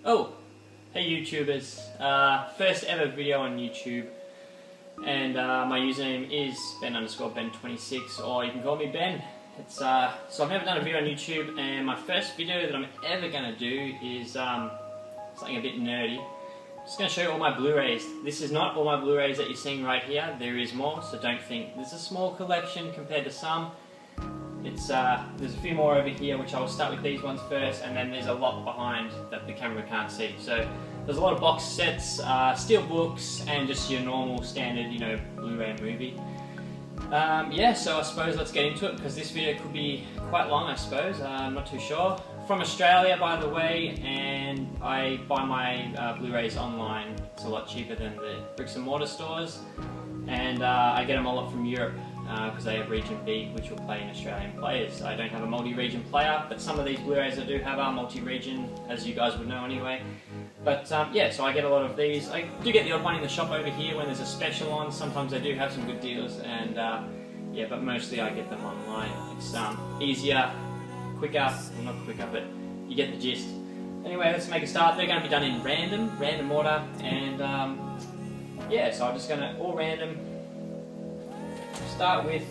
Oh, hey YouTubers, first ever video on YouTube, and my username is Ben_Ben26, or you can call me Ben. It's so I've never done a video on YouTube, and my first video that I'm ever going to do is something a bit nerdy. I'm just going to show you all my Blu-Rays. This is not all my Blu-Rays that you're seeing right here, there is more, so don't think there's a small collection compared to some. There's a few more over here, which I'll start with these ones first, and then there's a lot behind that the camera can't see. So there's a lot of box sets, Steelbooks, and just your normal standard, Blu-ray movie. Yeah, so I suppose let's get into it, because this video could be quite long, I suppose. I'm not too sure. From Australia, by the way, and I buy my Blu-rays online. It's a lot cheaper than the bricks and mortar stores, and I get them a lot from Europe. Because they have Region B, which will play in Australian players. I don't have a multi-region player, but some of these Blu-rays I do have are multi-region, as you guys would know anyway. But yeah, so I get a lot of these. I do get the odd one in the shop over here when there's a special on. Sometimes they do have some good deals, and yeah, but mostly I get them online. It's easier, quicker, well, not quicker, but you get the gist. Anyway, let's make a start. They're going to be done in random order, and yeah, so I'm just going to all random. Start with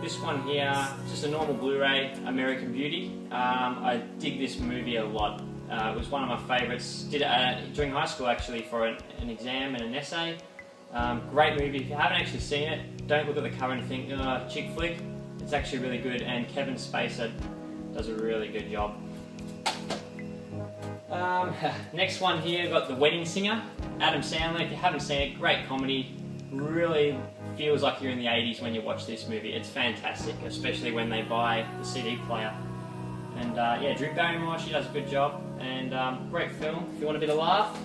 this one here, just a normal Blu-ray, American Beauty. I dig this movie a lot. It was one of my favourites. Did it during high school actually for an exam and an essay. Great movie. If you haven't actually seen it, don't look at the cover and think, chick flick. It's actually really good, and Kevin Spacey does a really good job. Next one here, we've got The Wedding Singer, Adam Sandler. If you haven't seen it, great comedy. Really feels like you're in the 80s when you watch this movie. It's fantastic, especially when they buy the CD player. And yeah, Drew Barrymore, she does a good job, and great film if you want a bit of laugh.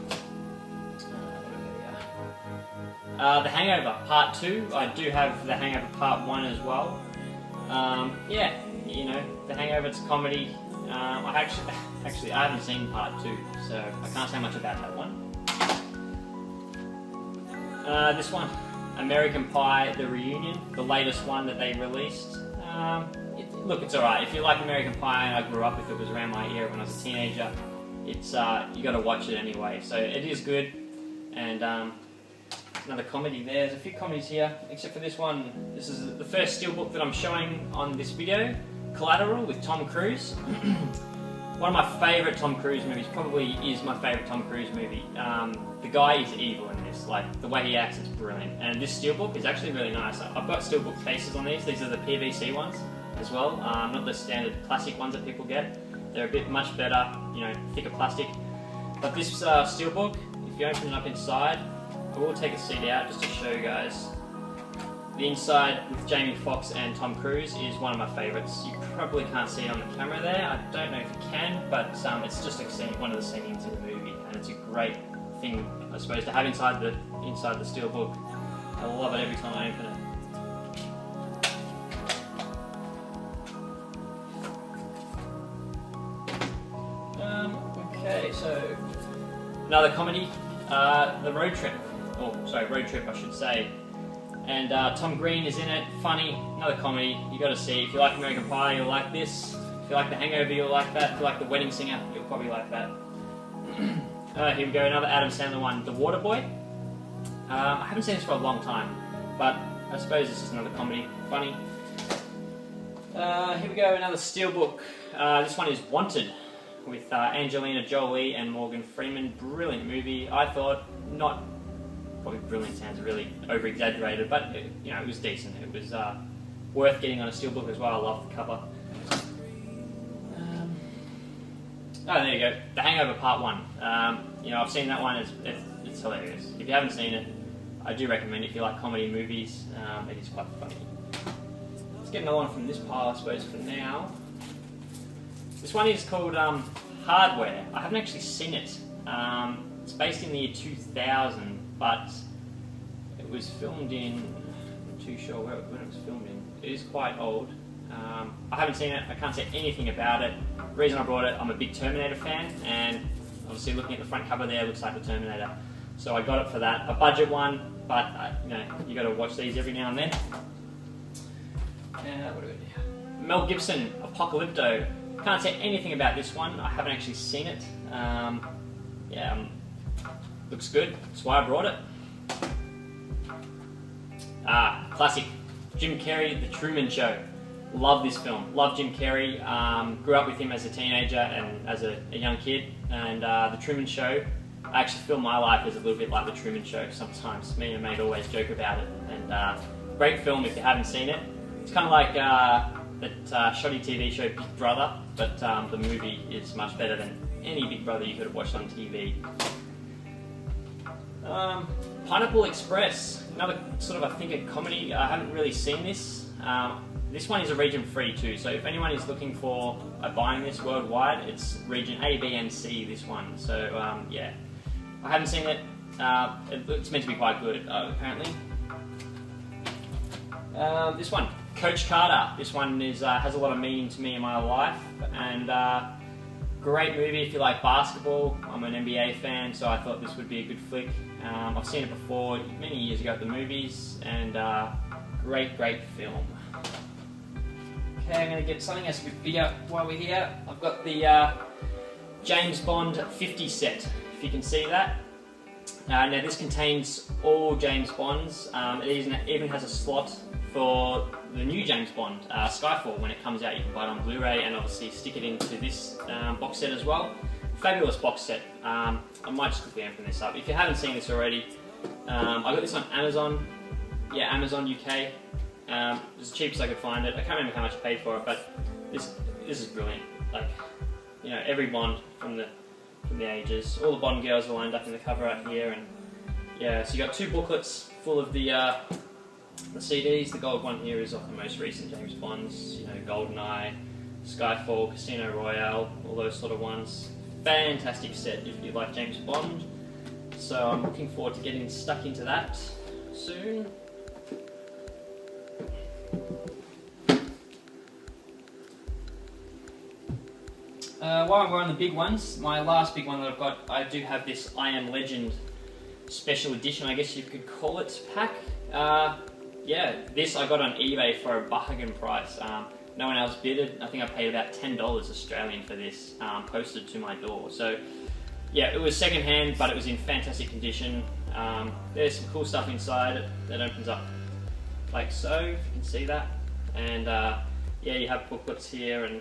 The Hangover Part 2. I do have The Hangover Part 1 as well. Yeah, The Hangover, it's a comedy. I haven't seen Part 2, so I can't say much about that one. This one, American Pie, The Reunion, the latest one that they released. Look, it's alright. If you like American Pie, and I grew up with it, was around my era when I was a teenager, it's you got to watch it anyway. So it is good, and another comedy there. There's a few comedies here, except for this one. This is the first Steelbook that I'm showing on this video, Collateral with Tom Cruise. One of my favourite Tom Cruise movies, probably is my favourite Tom Cruise movie. The guy is evil in this, like the way he acts is brilliant. And this Steelbook is actually really nice. I've got Steelbook cases on these are the PVC ones as well, not the standard plastic ones that people get. They're a bit much better, thicker plastic. But this Steelbook, if you open it up inside, I will take a seat out just to show you guys. The inside with Jamie Foxx and Tom Cruise is one of my favourites. You probably can't see it on the camera there. I don't know if you can, but it's just a scene, one of the scenes in the movie, and it's a great thing, I suppose, to have inside the Steelbook. I love it every time I open it. Okay, so another comedy, The Road Trip. Road Trip, I should say. And Tom Green is in it, funny, another comedy, you got to see. If you like American Pie, you'll like this. If you like The Hangover, you'll like that. If you like The Wedding Singer, you'll probably like that. Here we go, another Adam Sandler one, The Waterboy. I haven't seen this for a long time, but I suppose this is another comedy, funny. Here we go, another Steelbook. This one is Wanted, with Angelina Jolie and Morgan Freeman. Brilliant movie, I thought. Not probably brilliant sounds really over-exaggerated, but it was decent. It was worth getting on a Steelbook as well. I love the cover. Oh, there you go. The Hangover Part 1. I've seen that one. It's hilarious. If you haven't seen it, I do recommend it if you like comedy movies. It is quite funny. Let's get another one from this pile, I suppose, for now. This one is called Hardware. I haven't actually seen it. It's based in the year 2000, but it was filmed in, I'm not too sure when it was filmed in. It is quite old. I haven't seen it, I can't say anything about it. The reason I brought it, I'm a big Terminator fan, and obviously looking at the front cover there, it looks like the Terminator. So I got it for that. A budget one, but you got to watch these every now and then. What do we do? Mel Gibson, Apocalypto. Can't say anything about this one. I haven't actually seen it. Looks good. That's why I brought it. Classic. Jim Carrey, The Truman Show. Love this film. Love Jim Carrey. Grew up with him as a teenager and as a young kid. And The Truman Show, I actually feel my life is a little bit like The Truman Show sometimes. Me and mate always joke about it. And great film if you haven't seen it. It's kind of like that shoddy TV show Big Brother, but the movie is much better than any Big Brother you could have watched on TV. Pineapple Express, another sort of, I think, a comedy. I haven't really seen this. This one is a region free too, so if anyone is looking for buying this worldwide, it's region A, B and C, this one. So yeah, I haven't seen it. It's meant to be quite good, apparently. This one, Coach Carter. This one is has a lot of meaning to me in my life, and great movie if you like basketball. I'm an NBA fan, so I thought this would be a good flick. I've seen it before many years ago at the movies, and great film. Okay, I'm going to get something else a bit bigger while we're here. I've got the James Bond 50 set, if you can see that. Now this contains all James Bonds. It even has a slot for the new James Bond, Skyfall. When it comes out, you can buy it on Blu-Ray and obviously stick it into this box set as well. Fabulous box set. I might just quickly open this up. If you haven't seen this already, I got this on Amazon. Yeah, Amazon UK. It was the cheapest I could find it. I can't remember how much I paid for it, but this is brilliant. Like, you know, every Bond from the ages. All the Bond girls are lined up in the cover right here, and yeah. So you got 2 booklets full of the CDs. The gold one here is of the most recent James Bonds. You know, GoldenEye, Skyfall, Casino Royale, all those sort of ones. Fantastic set if you like James Bond. So I'm looking forward to getting stuck into that soon. While we're on the big ones, my last big one that I've got, I do have this I Am Legend special edition, I guess you could call it, pack. Yeah, this I got on eBay for a bargain price. No one else bid it. I think I paid about $10 Australian for this, posted to my door. So yeah, it was second hand, but it was in fantastic condition. There's some cool stuff inside. That opens up like so, if you can see that. And yeah, you have booklets here, and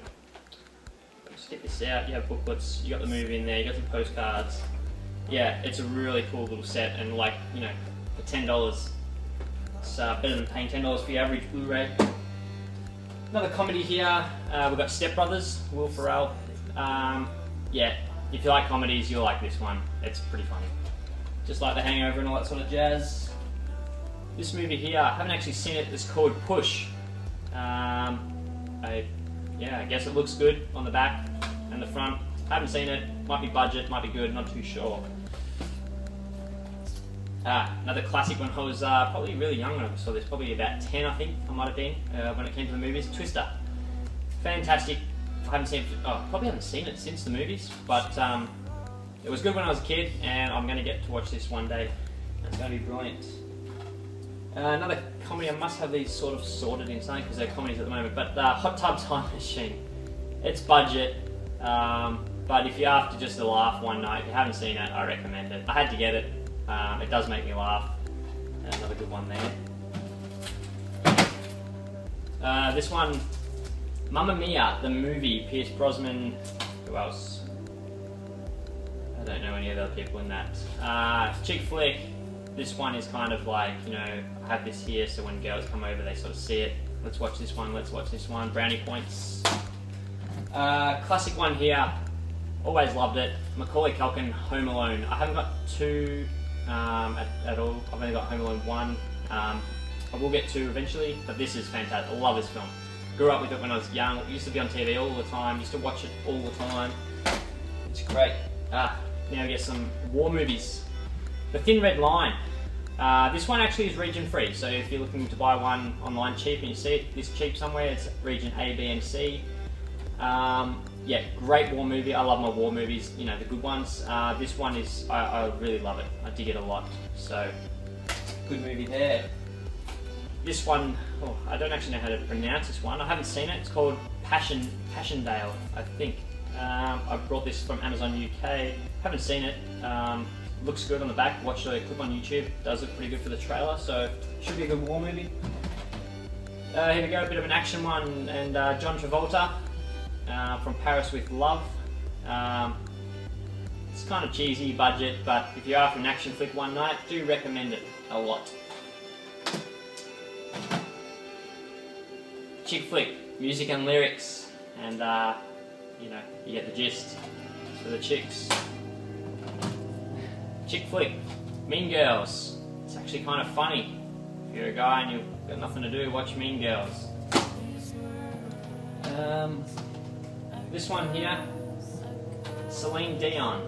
just get this out. You have booklets, you got the movie in there, you got some postcards. Yeah, it's a really cool little set, and like, you know, for $10, it's better than paying $10 for your average Blu-ray. Another comedy here, we've got Step Brothers, Will Ferrell. Yeah, if you like comedies, you'll like this one. It's pretty funny. Just like The Hangover and all that sort of jazz. This movie here, I haven't actually seen it, it's called Push. Yeah, I guess it looks good on the back and the front. Haven't seen it, might be budget, might be good, not too sure. Another classic when I was probably really young when I saw this, probably about 10 I think I might have been, when it came to the movies. Twister. Fantastic. I haven't seen it, probably haven't seen it since the movies, but it was good when I was a kid, and I'm going to get to watch this one day. It's going to be brilliant. Another comedy, I must have these sort of sorted in something because they're comedies at the moment, but Hot Tub Time Machine. It's budget, but if you're after just a laugh one night, if you haven't seen it, I recommend it. I had to get it. It does make me laugh. Another good one there. This one, Mamma Mia, the movie, Pierce Brosnan. Who else? I don't know any of the other people in that. Chick flick. This one is kind of like, you know, I have this here so when girls come over they sort of see it. Let's watch this one, let's watch this one. Brownie points. Classic one here. Always loved it. Macaulay Culkin, Home Alone. I haven't got 2 at all. I've only got Home Alone 1. I will get 2 eventually, but this is fantastic. I love this film. Grew up with it when I was young. It used to be on TV all the time. Used to watch it all the time. It's great. Now we get some war movies. The Thin Red Line. This one actually is region free, so if you're looking to buy one online cheap and you see it this cheap somewhere, it's region A, B and C. Yeah, great war movie. I love my war movies, you know, the good ones. This one is, I really love it. I dig it a lot. So, good movie there. this one, oh, I don't actually know how to pronounce this one. I haven't seen it. It's called Passchendaele, I think. I brought this from Amazon UK. Haven't seen it. Looks good on the back. Watched a clip on YouTube. Does look pretty good for the trailer, so should be a good war movie. Here we go, a bit of an action one, and John Travolta from Paris with Love. It's kind of cheesy budget, but if you're after an action flick one night, do recommend it a lot. Chick flick, music and lyrics, and you know, you get the gist. It's for the chicks. Chick flick, Mean Girls. It's actually kind of funny. If you're a guy and you've got nothing to do, watch Mean Girls. This one here, Celine Dion.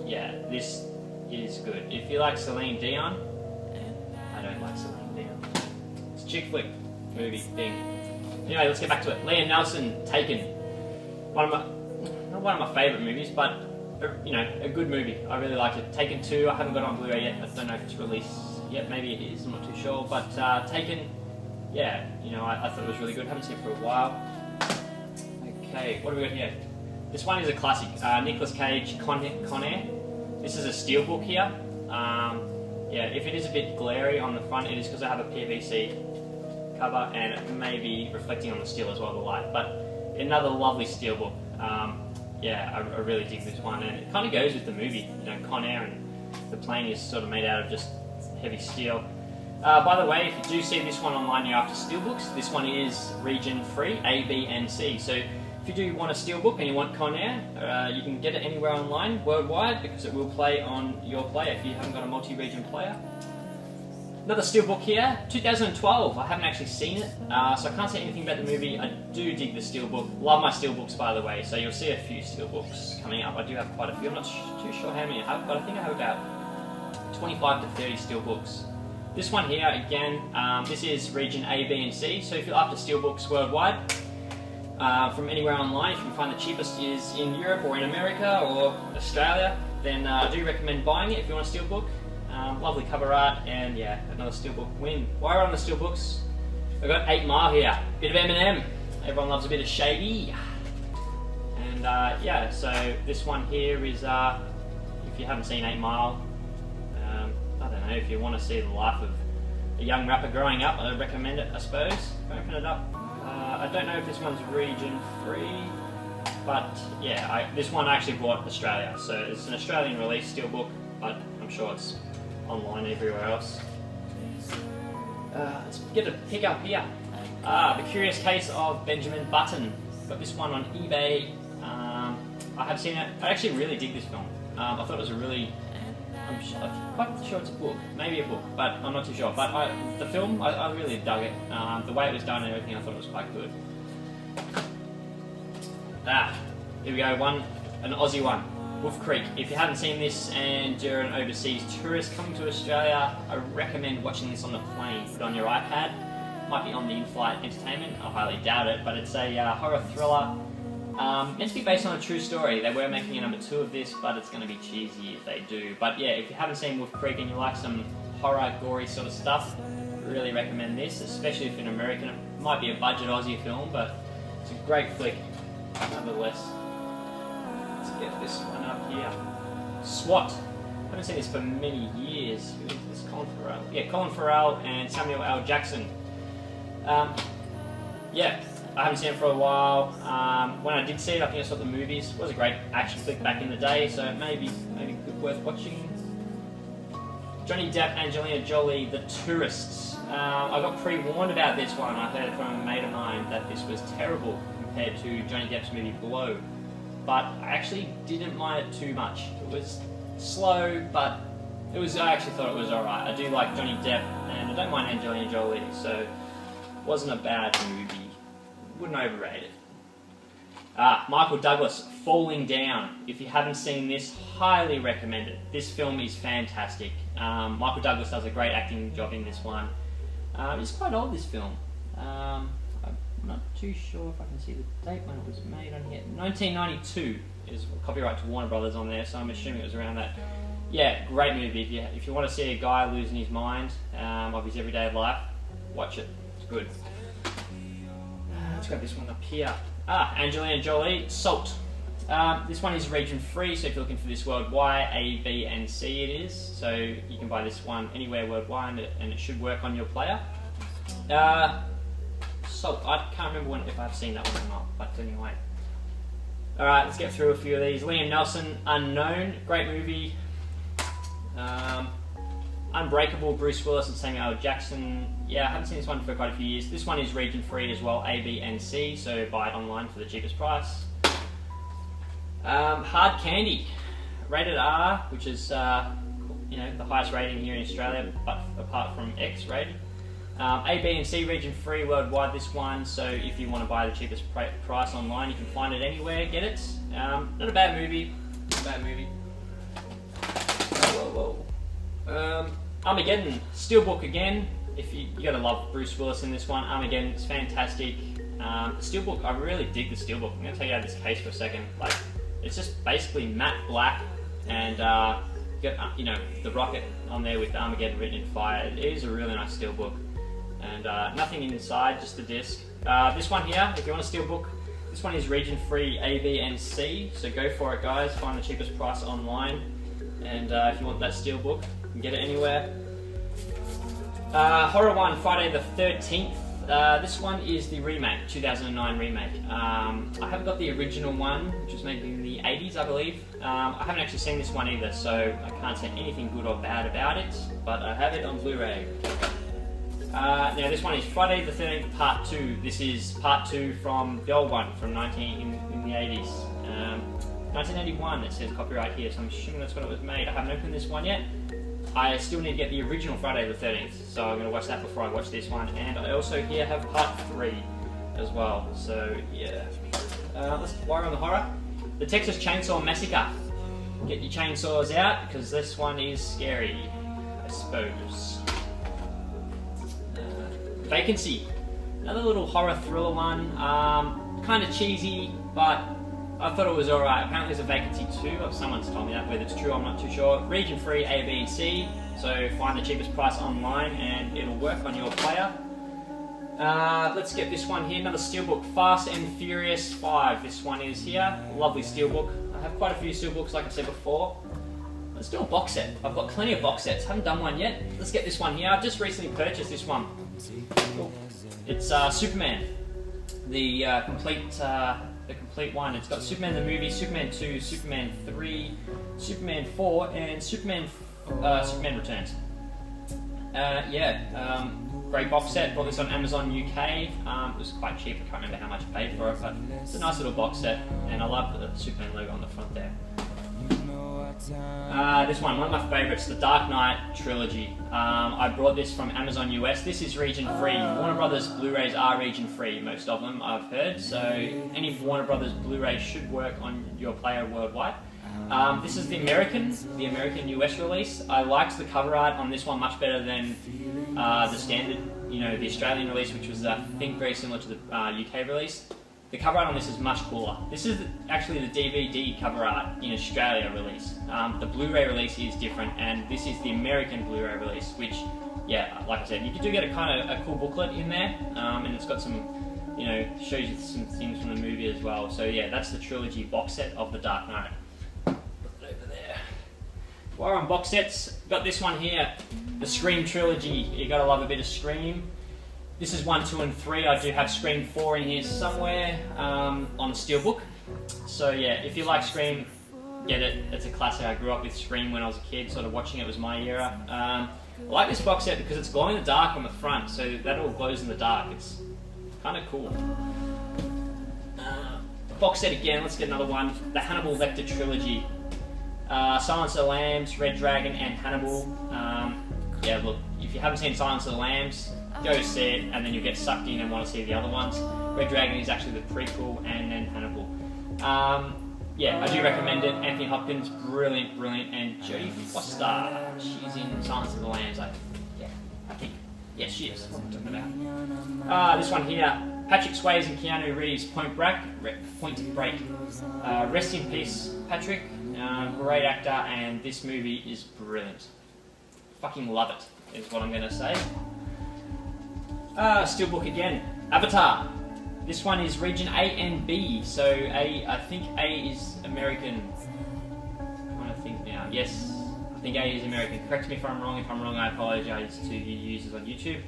Yeah, this is good. If you like Celine Dion, I don't like Celine Dion. It's a chick flick movie thing. Anyway, let's get back to it. Liam Neeson, Taken. Not one of my favourite movies, but you know, a good movie. I really liked it. Taken 2, I haven't got it on Blu-Ray yet. I don't know if it's released yet. Maybe it is. I'm not too sure. But Taken, yeah, you know, I thought it was really good. Haven't seen it for a while. Okay, what do we got here? This one is a classic. Nicolas Cage, Con Air. This is a steelbook here. Yeah, if it is a bit glary on the front, it is because I have a PVC cover and it may be reflecting on the steel as well, the light. But another lovely steelbook. Yeah, I really dig this one, and it kind of goes with the movie. You know, Con Air, and the plane is sort of made out of just heavy steel. By the way, if you do see this one online, you're after Steelbooks. This one is region free, A, B, and C. So if you do want a Steelbook and you want Con Air, you can get it anywhere online, worldwide, because it will play on your player if you haven't got a multi-region player. Another Steelbook here, 2012. I haven't actually seen it, so I can't say anything about the movie. I do dig the Steelbook. Love my Steelbooks, by the way, so you'll see a few Steelbooks coming up. I do have quite a few. I'm not too sure how many I have, but I think I have about 25 to 30 Steelbooks. This one here, again, this is region A, B, and C, so if you're after Steelbooks worldwide, from anywhere online, if you can find the cheapest is in Europe or in America or Australia, then I do recommend buying it if you want a Steelbook. Lovely cover art, and yeah, another Steelbook win. While we're on the Steelbooks, we've got 8 Mile here. Bit of Eminem. Everyone loves a bit of Shady. And yeah, so this one here is, if you haven't seen 8 Mile, I don't know, if you want to see the life of a young rapper growing up, I'd recommend it, I suppose. Open it up. I don't know if this one's region free, but yeah, this one I actually bought Australia, so it's an Australian release Steelbook, but I'm sure it's online everywhere else. Let's get a pick up here. The Curious Case of Benjamin Button. Got this one on eBay. I have seen it. I actually really dig this film. I thought it was a really... I'm quite sure it's a book. Maybe a book, but I'm not too sure. But the film, I really dug it. The way it was done and everything, I thought it was quite good. Here we go. An Aussie one. Wolf Creek. If you haven't seen this and you're an overseas tourist coming to Australia, I recommend watching this on the plane. Put it on your iPad. Might be on the in-flight entertainment. I highly doubt it, but it's a horror thriller. Meant to be based on a true story. They were making a number 2 of this, but it's going to be cheesy if they do. But yeah, if you haven't seen Wolf Creek and you like some horror, gory sort of stuff, really recommend this, especially if you're an American. It might be a budget Aussie film, but it's a great flick, nonetheless. Let's get this one up here. SWAT. I haven't seen this for many years. Who is this? Colin Farrell. Yeah, Colin Farrell and Samuel L. Jackson. Yeah, I haven't seen it for a while. When I did see it, I think I saw the movies. It was a great action flick back in the day, so it may be good, worth watching. Johnny Depp, Angelina Jolie, The Tourists. I got pre-warned about this one. I heard from a mate of mine that this was terrible compared to Johnny Depp's movie Blow. But I actually didn't mind it too much. It was slow, but I actually thought it was alright. I do like Johnny Depp, and I don't mind Angelina Jolie, so it wasn't a bad movie. Wouldn't overrate it. Michael Douglas, Falling Down. If you haven't seen this, highly recommend it. This film is fantastic. Michael Douglas does a great acting job in this one. It's quite old, this film. I'm not too sure if I can see the date when it was made on here. 1992 is copyright to Warner Brothers on there, so I'm assuming it was around that yeah, great movie. If you want to see a guy losing his mind of his everyday life, watch it. It's good. Let's grab this one up here. Angelina Jolie, Salt. This one is region free, so if you're looking for this worldwide, A, B, and C it is. So you can buy this one anywhere worldwide, and it should work on your player. Salt. I can't remember if I've seen that one or not, but anyway. Alright, let's get through a few of these. Liam Neeson, Unknown, great movie. Unbreakable, Bruce Willis and Samuel L. Jackson. Yeah, I haven't seen this one for quite a few years. This one is region free as well, A, B, and C, so buy it online for the cheapest price. Hard Candy, rated R, which is the highest rating here in Australia, but apart from X rated. A, B, and C region free worldwide. This one, so if you want to buy the cheapest price online, you can find it anywhere. Get it. Not a bad movie. Not a bad movie. Whoa. Armageddon, Steelbook again. If you gotta love Bruce Willis in this one. Armageddon is fantastic. The Steelbook, I really dig the Steelbook. I'm gonna take out this case for a second. Like, it's just basically matte black, and you got the rocket on there with Armageddon written in fire. It is a really nice Steelbook, and nothing inside, just the disc. This one here, if you want a Steelbook, this one is region free A, B, and C. So go for it, guys. Find the cheapest price online, and if you want that Steelbook, you can get it anywhere. Horror one, Friday the 13th. This one is the remake, 2009 remake. I haven't got the original one, which was made in the 80s, I believe. I haven't actually seen this one either, so I can't say anything good or bad about it, but I have it on Blu-ray. Now this one is Friday the 13th Part 2. This is Part 2 from the old one, from in the 80s. 1981, it says copyright here, so I'm assuming that's when it was made. I haven't opened this one yet. I still need to get the original Friday the 13th, so I'm going to watch that before I watch this one. And I also here have Part 3 as well, so yeah. While we're on the horror, the Texas Chainsaw Massacre. Get your chainsaws out, because this one is scary, I suppose. Vacancy, another little horror thriller one. Kind of cheesy, but I thought it was alright. Apparently there's a Vacancy 2, someone's told me that, whether it's true I'm not too sure. Region free A, B, and C, so find the cheapest price online and it'll work on your player. Let's get this one here, another Steelbook, Fast and Furious 5. This one is here, lovely Steelbook. I have quite a few Steelbooks like I said before. Let's do a box set. I've got plenty of box sets, haven't done one yet. Let's get this one here. I've just recently purchased this one. It's Superman, the complete one. It's got Superman the movie, Superman 2, Superman 3, Superman 4, and Superman Returns. Great box set. Bought this on Amazon UK. It was quite cheap. I can't remember how much I paid for it, but it's a nice little box set, and I love the Superman logo on the front there. This one of my favourites, the Dark Knight trilogy. I brought this from Amazon US. This is region free. Warner Brothers Blu-Rays are region free, most of them I've heard, so any Warner Brothers Blu-ray should work on your player worldwide. This is the American US release. I liked the cover art on this one much better than the standard, the Australian release, which was I think very similar to the UK release. The cover art on this is much cooler. This is actually the DVD cover art in Australia release. The Blu-ray release is different, and this is the American Blu-ray release, which, yeah, like I said, you do get a cool booklet in there, and it's got some, shows you some things from the movie as well. So yeah, that's the trilogy box set of The Dark Knight. Put it over there. While we're on box sets, got this one here, the Scream trilogy. You gotta love a bit of Scream. This is 1, 2, and 3. I do have Scream 4 in here somewhere on the Steelbook. So yeah, if you like Scream, get it. It's a classic. I grew up with Scream when I was a kid, sort of watching it was my era. I like this box set because it's glow in the dark on the front, so that all glows in the dark. It's kind of cool. Box set again, let's get another one. The Hannibal Lecter trilogy. Silence of the Lambs, Red Dragon, and Hannibal. Yeah, look, if you haven't seen Silence of the Lambs, go see it, and then you'll get sucked in and want to see the other ones. Red Dragon is actually the prequel, and then Hannibal. Yeah, I do recommend it. Anthony Hopkins, brilliant, and Jodie Foster, she's in Silence of the Lambs, I think. Yes, she is. What am I talking about? This one here, Patrick Swayze and Keanu Reeves, Point Break. Rest in peace, Patrick. Great actor, and this movie is brilliant. Fucking love it, is what I'm going to say. Steelbook again. Avatar. This one is region A and B. So I think A is American. I'm trying to think now. Yes, I think A is American. Correct me if I'm wrong. If I'm wrong, I apologise to you users on YouTube.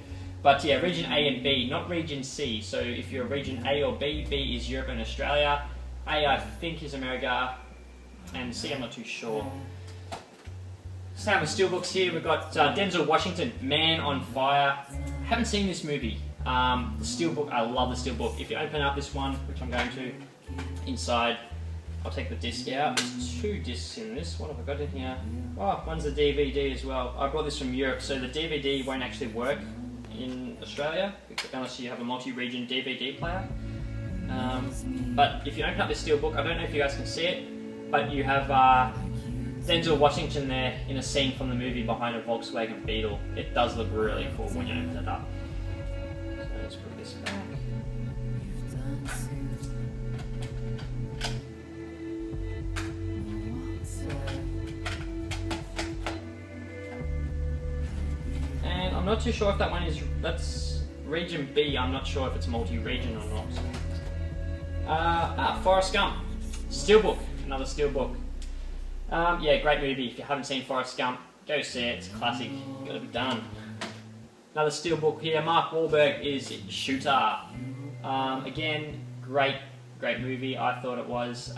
But yeah, region A and B, not region C. So if you're region A or B, B is Europe and Australia. A, I think, is America, and C, I'm not too sure. Same with Steelbooks here. We've got Denzel Washington, Man on Fire. Haven't seen this movie. The Steelbook, I love the Steelbook. If you open up this one, which I'm going to, inside, I'll take the disc out. There's 2 discs in this. What have I got in here? Oh, one's the DVD as well. I brought this from Europe, so the DVD won't actually work in Australia unless you have a multi-region DVD player. But if you open up this Steelbook, I don't know if you guys can see it, but you have Denzel Washington there in a scene from the movie behind a Volkswagen Beetle. It does look really cool when you open it up. So let's put this back. And I'm not too sure if that one is, that's region B. I'm not sure if it's multi-region or not. Forrest Gump. Steelbook. Another Steelbook. Yeah, great movie. If you haven't seen Forrest Gump, go see it. It's a classic. Got to be done. Another Steelbook here. Mark Wahlberg is Shooter. Again, great movie. I thought it was.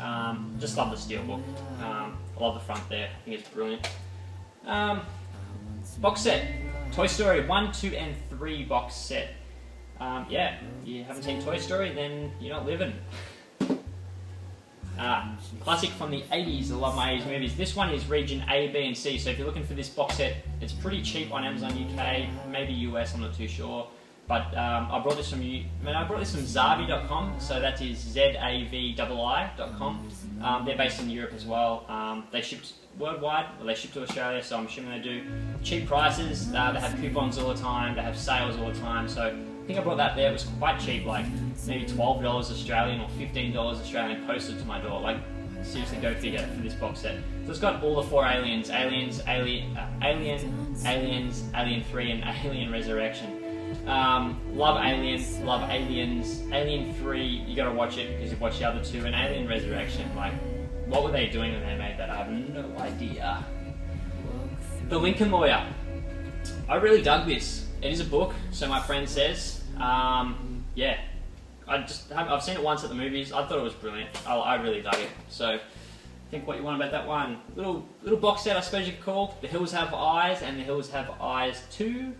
Just love the Steelbook. I love the front there. I think it's brilliant. Box set. Toy Story 1, 2, and 3 box set. Yeah, you haven't seen Toy Story, then you're not living. Classic from the 80s. I love my 80s movies. This one is region A, B, and C. So if you're looking for this box set, it's pretty cheap on Amazon UK, maybe US. I'm not too sure. But I brought this from Zavi.com. So that is ZAVII.com. They're based in Europe as well. They shipped worldwide. Well, they ship to Australia, so I'm assuming they do cheap prices. They have coupons all the time. They have sales all the time. So I think I brought that there. It was quite cheap, like maybe $12 Australian or $15 Australian posted to my door. Like, seriously, go figure for this box set. So it's got all the 4 aliens: Alien 3, and Alien Resurrection. Love Aliens, love Aliens. Alien 3, you gotta watch it because you've watched the other 2, and Alien Resurrection, like, what were they doing when they made that? I have no idea. The Lincoln Lawyer. I really dug this. It is a book, so my friend says. Yeah, I've seen it once at the movies. I thought it was brilliant. I really dug it. So, think what you want about that one. Little box set, I suppose you could call. The Hills Have Eyes and The Hills Have Eyes 2.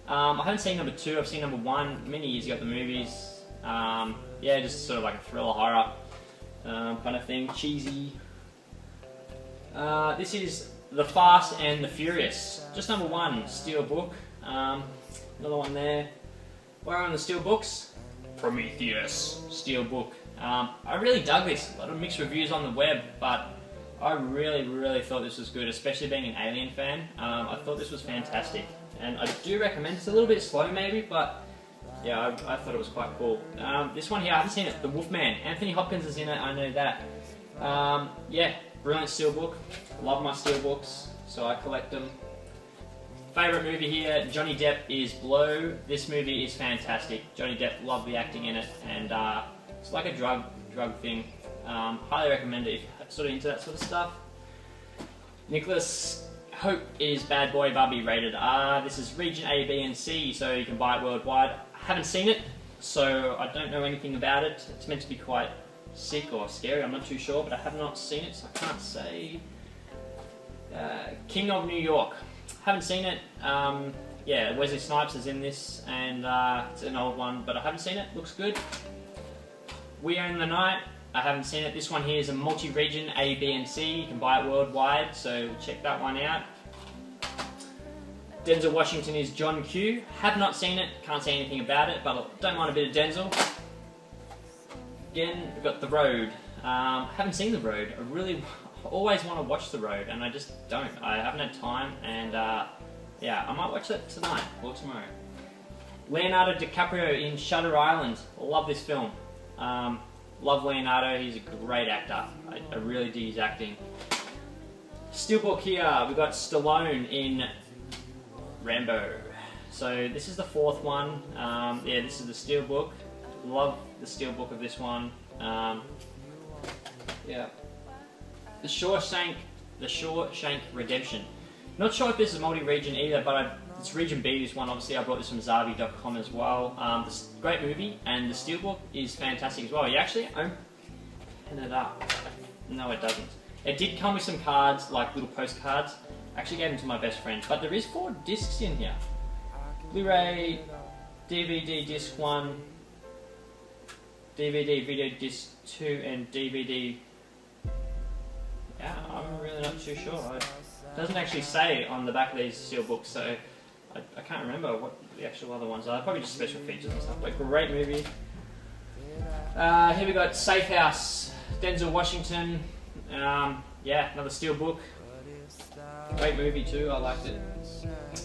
I haven't seen number 2. I've seen number 1 many years ago at the movies. Yeah, just sort of like a thriller horror kind of thing. Cheesy. This is The Fast and the Furious. Just number 1, Steelbook. Another one there. Where are on the Steelbooks? Prometheus, Steelbook. I really dug this. A lot of mixed reviews on the web, but I really thought this was good, especially being an Alien fan. I thought this was fantastic, and I do recommend. It's a little bit slow maybe, but yeah, I thought it was quite cool. This one here, I haven't seen it. The Wolfman. Anthony Hopkins is in it, I know that. Yeah, brilliant Steelbook. Love my Steelbooks, so I collect them. Favourite movie here, Johnny Depp is Blow. This movie is fantastic. Johnny Depp, love the acting in it, and it's like a drug thing. Highly recommend it if you're sort of into that sort of stuff. Nicholas Hope is Bad Boy Barbie rated R. This is region A, B, and C, so you can buy it worldwide. I haven't seen it, so I don't know anything about it. It's meant to be quite sick or scary, I'm not too sure, but I have not seen it, so I can't say. King of New York. Haven't seen it. Yeah, Wesley Snipes is in this, and it's an old one, but I haven't seen it. Looks good. We Own the Night. I haven't seen it. This one here is a multi-region A, B, and C. You can buy it worldwide, so check that one out. Denzel Washington is John Q. Have not seen it. Can't say anything about it, but don't mind a bit of Denzel. Again, we've got The Road. Haven't seen The Road. I really always want to watch The Road, and I just don't. I haven't had time, and yeah, I might watch that tonight or tomorrow. Leonardo DiCaprio in Shutter Island. Love this film. Love Leonardo, he's a great actor. I really dig his acting. Steelbook here, we've got Stallone in Rambo. So this is the fourth one. Yeah, this is the Steelbook. Love the Steelbook of this one. Yeah. The Shawshank Redemption. Not sure if this is multi-region either, but it's region B, this one. Obviously I brought this from Zavi.com as well. This great movie, and the Steelbook is fantastic as well. You actually open it up. No, it doesn't. It did come with some cards, like little postcards. I actually gave them to my best friend, but there is 4 discs in here. Blu-ray, DVD disc 1, DVD video disc 2, and DVD... Yeah, I'm really not too sure. It doesn't actually say on the back of these Steelbooks, so I can't remember what the actual other ones are. Probably just special features and stuff, but great movie. Here we got Safe House, Denzel Washington. Yeah, another Steelbook. Great movie too, I liked it.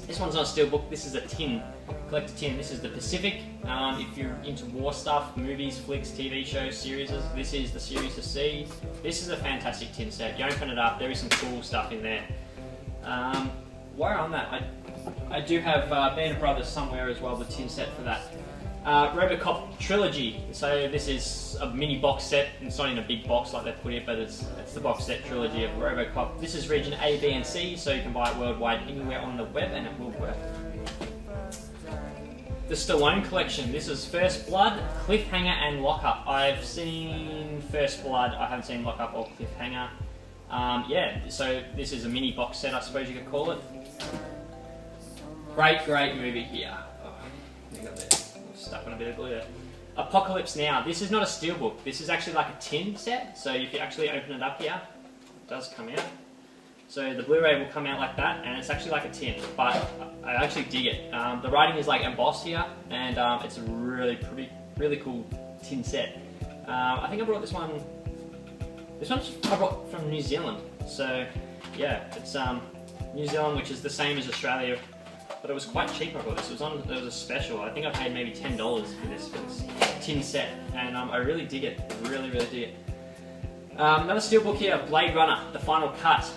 This one's not a Steelbook, this is a tin, collector tin. This is the Pacific. If you're into war stuff, movies, flicks, TV shows, series, this is the series to see. This is a fantastic tin set. You open it up, there is some cool stuff in there. While on that, I do have Band of Brothers somewhere as well, the tin set for that. Robocop Trilogy. So this is a mini box set. It's not in a big box like they put it, but it's the box set trilogy of Robocop. This is region A, B, and C, so you can buy it worldwide anywhere on the web, and it will work. The Stallone collection. This is First Blood, Cliffhanger, and Lockup. I've seen First Blood. I haven't seen Lockup or Cliffhanger. Yeah, so this is a mini box set, I suppose you could call it. Great movie here. Oh, you got that. Stuck on a bit of glue there. Apocalypse Now. This is not a Steelbook. This is actually like a tin set. So if you actually open it up here, it does come out. So the Blu-ray will come out like that, and it's actually like a tin. But I actually dig it. The writing is like embossed here, and it's a really cool tin set. I think I brought this one. This one I brought from New Zealand. So yeah, it's New Zealand, which is the same as Australia. But it was quite cheap. I bought this. It was a special. I think I paid maybe $10 for this tin set, and I really dig it. Really dig it. Another Steelbook here, Blade Runner: The Final Cut.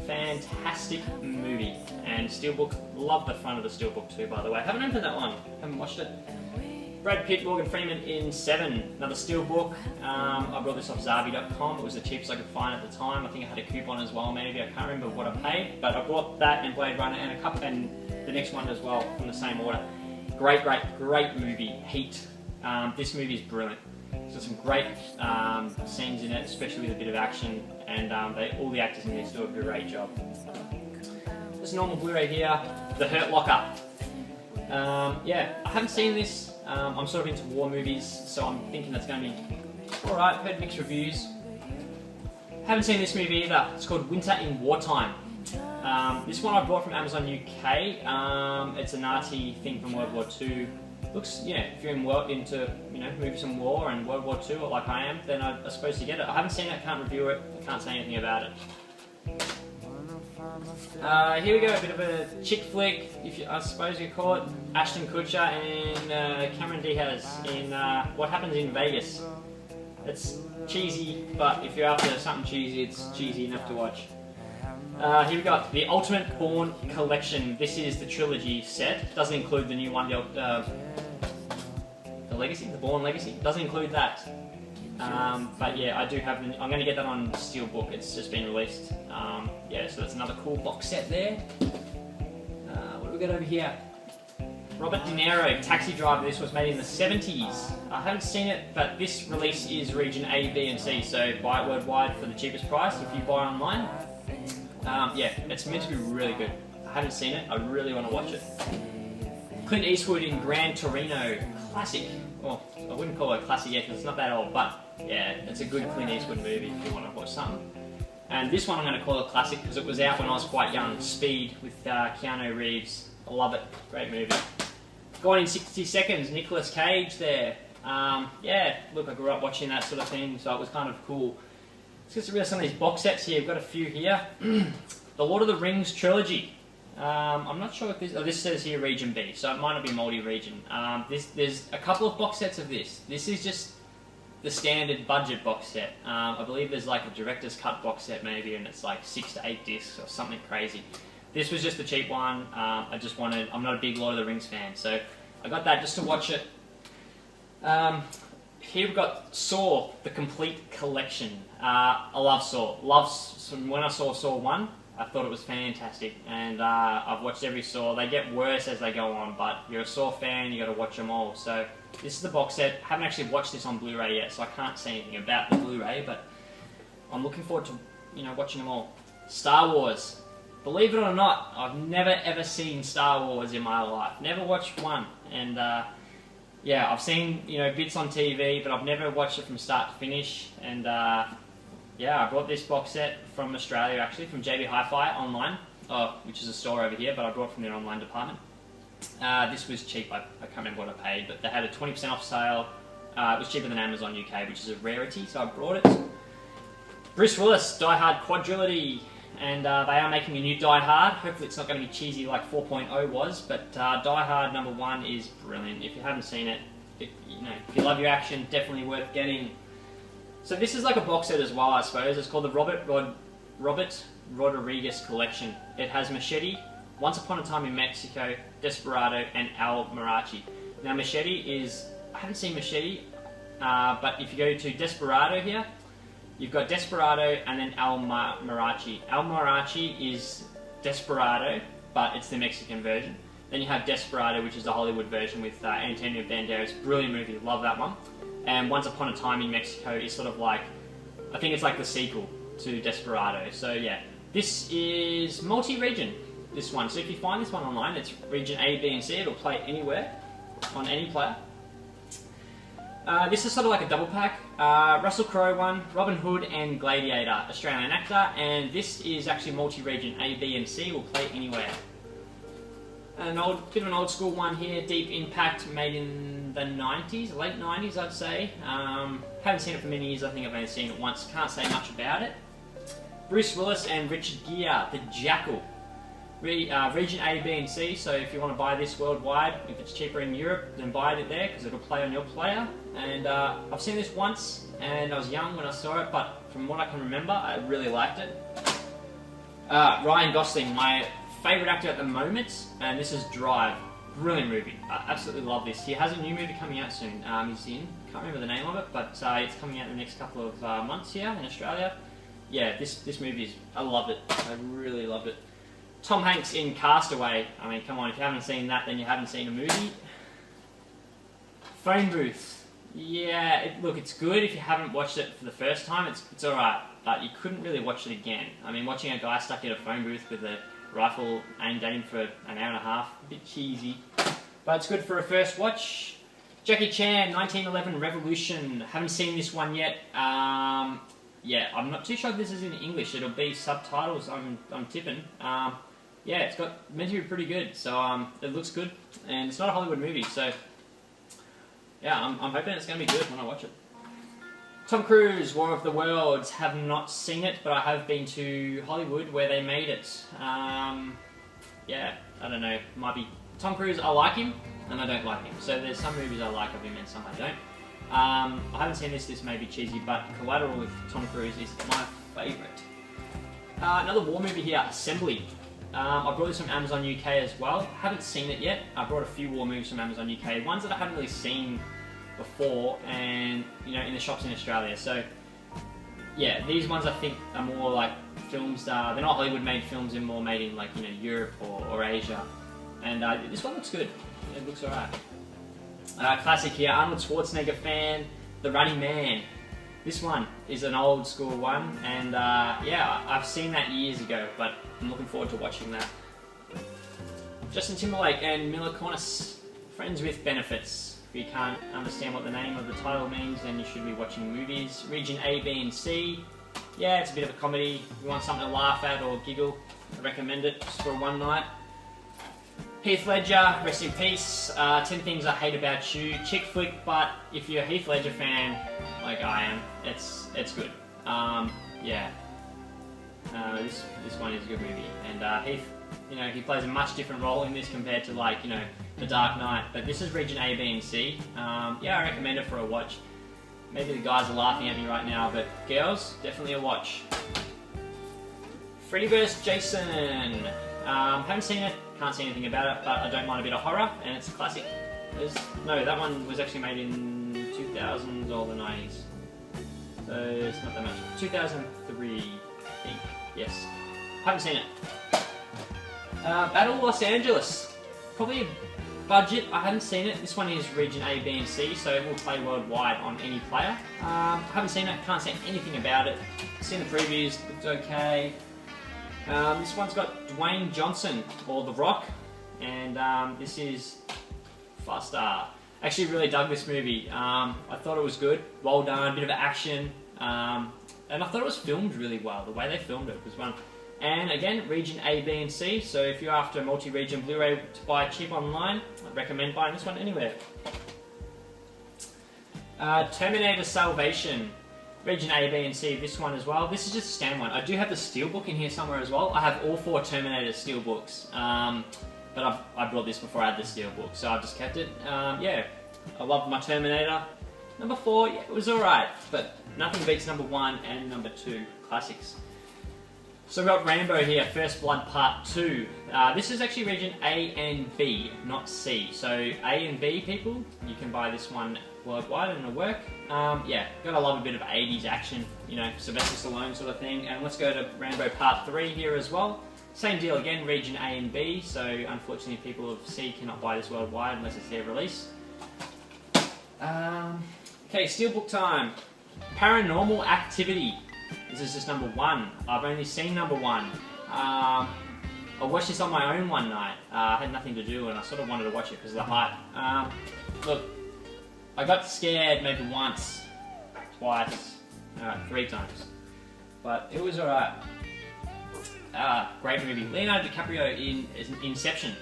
Fantastic movie, and Steelbook. Love the front of the Steelbook too, by the way. Haven't opened that one. Haven't watched it. Brad Pitt, Morgan Freeman in Seven. Another Steelbook. I brought this off Zavi.com. It was the cheapest I could find at the time. I think I had a coupon as well. Maybe I can't remember what I paid, but I bought that and Blade Runner and a couple and the next one as well from the same order. Great movie. Heat. This movie is brilliant. There's got some great scenes in it, especially with a bit of action, and all the actors in this do a great job. Just a normal Blu-ray here. The Hurt Locker. Yeah, I haven't seen this. I'm sort of into war movies, so I'm thinking that's going to be alright. Heard mixed reviews. Haven't seen this movie either. It's called Winter in Wartime. This one I bought from Amazon UK. It's a Nazi thing from World War II. Looks, yeah, if you're into movies and war and World War II, like I am, then I suppose you get it. I haven't seen it, can't review it, can't say anything about it. Here we go, a bit of a chick flick, I suppose you call it. Ashton Kutcher and Cameron Diaz in What Happens in Vegas. It's cheesy, but if you're after something cheesy, it's cheesy enough to watch. Here we got the Ultimate Bourne Collection. This is the trilogy set. Doesn't include the new one, the Legacy, the Bourne Legacy. Doesn't include that. But yeah, I do have. I'm going to get that on Steelbook. It's just been released. Yeah, so that's another cool box set there. What do we got over here? Robert De Niro, Taxi Driver. This was made in the 70s. I haven't seen it, but this release is region A, B, and C. So buy it worldwide for the cheapest price if you buy online. Yeah, it's meant to be really good. I haven't seen it. I really want to watch it. Clint Eastwood in Gran Torino. Classic. Well, I wouldn't call it a classic yet because it's not that old, but yeah, it's a good Clint Eastwood movie if you want to watch something. And this one I'm going to call a classic because it was out when I was quite young. Speed with Keanu Reeves. I love it. Great movie. Gone in 60 Seconds. Nicolas Cage there. Yeah, look, I grew up watching that sort of thing, so it was kind of cool. Let's get rid of some of these box sets here. We've got a few here. The Lord of the Rings trilogy. I'm not sure if this... Oh, this says here Region B, so it might not be multi-region. There's a couple of box sets of this. This is just the standard budget box set. I believe there's like a director's cut box set maybe, and it's like 6 to 8 discs or something crazy. This was just the cheap one. I'm not a big Lord of the Rings fan, so I got that just to watch it. Here we've got Saw, the complete collection. I love Saw. When I saw Saw 1, I thought it was fantastic, and I've watched every Saw. They get worse as they go on, but you're a Saw fan, you got to watch them all. So this is the box set. Haven't actually watched this on Blu-Ray yet, so I can't say anything about the Blu-Ray, but I'm looking forward to watching them all. Star Wars. Believe it or not, I've never ever seen Star Wars in my life. Never watched one, and yeah, I've seen bits on TV, but I've never watched it from start to finish. And yeah, I bought this box set from Australia actually, from JB Hi-Fi online, which is a store over here, but I bought it from their online department. This was cheap. I can't remember what I paid, but they had a 20% off sale. It was cheaper than Amazon UK, which is a rarity, so I brought it. Bruce Willis, Die Hard Quadrilogy. And they are making a new Die Hard. Hopefully it's not going to be cheesy like 4.0 was, but Die Hard _1 is brilliant. If you haven't seen it, if you love your action, definitely worth getting. So this is like a box set as well, I suppose. It's called the Robert Rodriguez Collection. It has Machete, Once Upon a Time in Mexico, Desperado, and El Mariachi. Now Machete is... I haven't seen Machete, but if you go to Desperado here, you've got Desperado and then El Mariachi. El Mariachi is Desperado, but it's the Mexican version. Then you have Desperado, which is the Hollywood version with Antonio Banderas. Brilliant movie, love that one. And Once Upon a Time in Mexico is sort of like, I think it's like the sequel to Desperado. So yeah, this is multi-region, this one. So if you find this one online, it's region A, B and C. It'll play anywhere, on any player. This is sort of like a double pack. Russell Crowe one, Robin Hood and Gladiator, Australian actor, and this is actually multi-region A, B and C, will play anywhere. Bit of an old school one here, Deep Impact, made in the 90s, late 90s I'd say. Haven't seen it for many years, I think I've only seen it once, can't say much about it. Bruce Willis and Richard Gere, The Jackal. Region A, B and C, so if you want to buy this worldwide, if it's cheaper in Europe, then buy it there because it'll play on your player. And I've seen this once, and I was young when I saw it, but from what I can remember, I really liked it. Ryan Gosling, my favourite actor at the moment, and this is Drive. Brilliant movie. I absolutely love this. He has a new movie coming out soon. He's in, can't remember the name of it, but it's coming out in the next couple of months here in Australia. Yeah, this movie is, I loved it. I really loved it. Tom Hanks in Castaway. I mean, come on, if you haven't seen that, then you haven't seen a movie. Phone Booth. Yeah, look, it's good if you haven't watched it for the first time. It's alright, but you couldn't really watch it again. I mean, watching a guy stuck in a phone booth with a rifle aimed at him for an hour and a half, a bit cheesy. But it's good for a first watch. Jackie Chan, 1911 Revolution. Haven't seen this one yet. Yeah, I'm not too sure if this is in English. It'll be subtitles, I'm tipping. Yeah, it's meant to be pretty good, so it looks good, and it's not a Hollywood movie, so yeah, I'm hoping it's going to be good when I watch it. Tom Cruise, War of the Worlds. Have not seen it, but I have been to Hollywood where they made it. Yeah, I don't know, might be... Tom Cruise, I like him, and I don't like him, so there's some movies I like of him and some I don't. I haven't seen this may be cheesy, but Collateral with Tom Cruise is my favourite. Another war movie here, Assembly. I brought this from Amazon UK as well. Haven't seen it yet. I brought a few war movies from Amazon UK, ones that I haven't really seen before, and in the shops in Australia. So yeah, these ones I think are more like films. They're not Hollywood-made films; they're more made in like Europe or Asia. And this one looks good. It looks alright. Classic here, Arnold Schwarzenegger fan, The Running Man. This one is an old school one, and yeah, I've seen that years ago, but I'm looking forward to watching that. Justin Timberlake and Mila Kunis, Friends with Benefits. If you can't understand what the name of the title means, then you should be watching movies. Region A, B and C. Yeah, it's a bit of a comedy. If you want something to laugh at or giggle, I recommend it just for one night. Heath Ledger, rest in peace. 10 Things I Hate About You. Chick flick, but if you're a Heath Ledger fan, like I am, it's good. Yeah. This one is a good movie, and he plays a much different role in this compared to like The Dark Knight. But this is region A, B, and C. Yeah, I recommend it for a watch. Maybe the guys are laughing at me right now, but girls, definitely a watch. Freddy vs. Jason. Haven't seen it, can't see anything about it, but I don't mind a bit of horror, and it's a classic. No, that one was actually made in 2000s or the 90s. So it's not that much. 2003, I think. Yes. Haven't seen it. Battle Los Angeles. Probably a budget. I haven't seen it. This one is region A, B, and C, so it will play worldwide on any player. Haven't seen it. Can't say anything about it. Seen the previews. Looked okay. This one's got Dwayne Johnson, or The Rock, and this is Faster. Actually really dug this movie. I thought it was good, well done, bit of action, and I thought it was filmed really well. The way they filmed it was one. And again, region A, B, and C, so if you're after a multi-region Blu-ray to buy cheap online, I'd recommend buying this one anywhere. Terminator Salvation. Region A, B, and C, this one as well. This is just a standard one. I do have the Steelbook in here somewhere as well. I have all 4 Terminator Steelbooks, but I brought this before I had the Steelbook, so I've just kept it. Yeah, I love my Terminator. Number 4, yeah, it was alright, but nothing beats number 1 and number 2 classics. So we've got Rambo here, First Blood Part 2. This is actually region A and B, not C. So A and B people, you can buy this one worldwide and it'll work. Yeah, gotta love a bit of 80s action, Sylvester Stallone sort of thing. And let's go to Rambo Part 3 here as well. Same deal again, region A and B, so unfortunately people of C cannot buy this worldwide unless it's their release. Okay, Steelbook time. Paranormal Activity. This is just number 1. I've only seen number 1. I watched this on my own one night. I had nothing to do and I sort of wanted to watch it because of the hype. Look, I got scared maybe once, twice, 3 times. But it was alright. Great movie. Leonardo DiCaprio in Inception.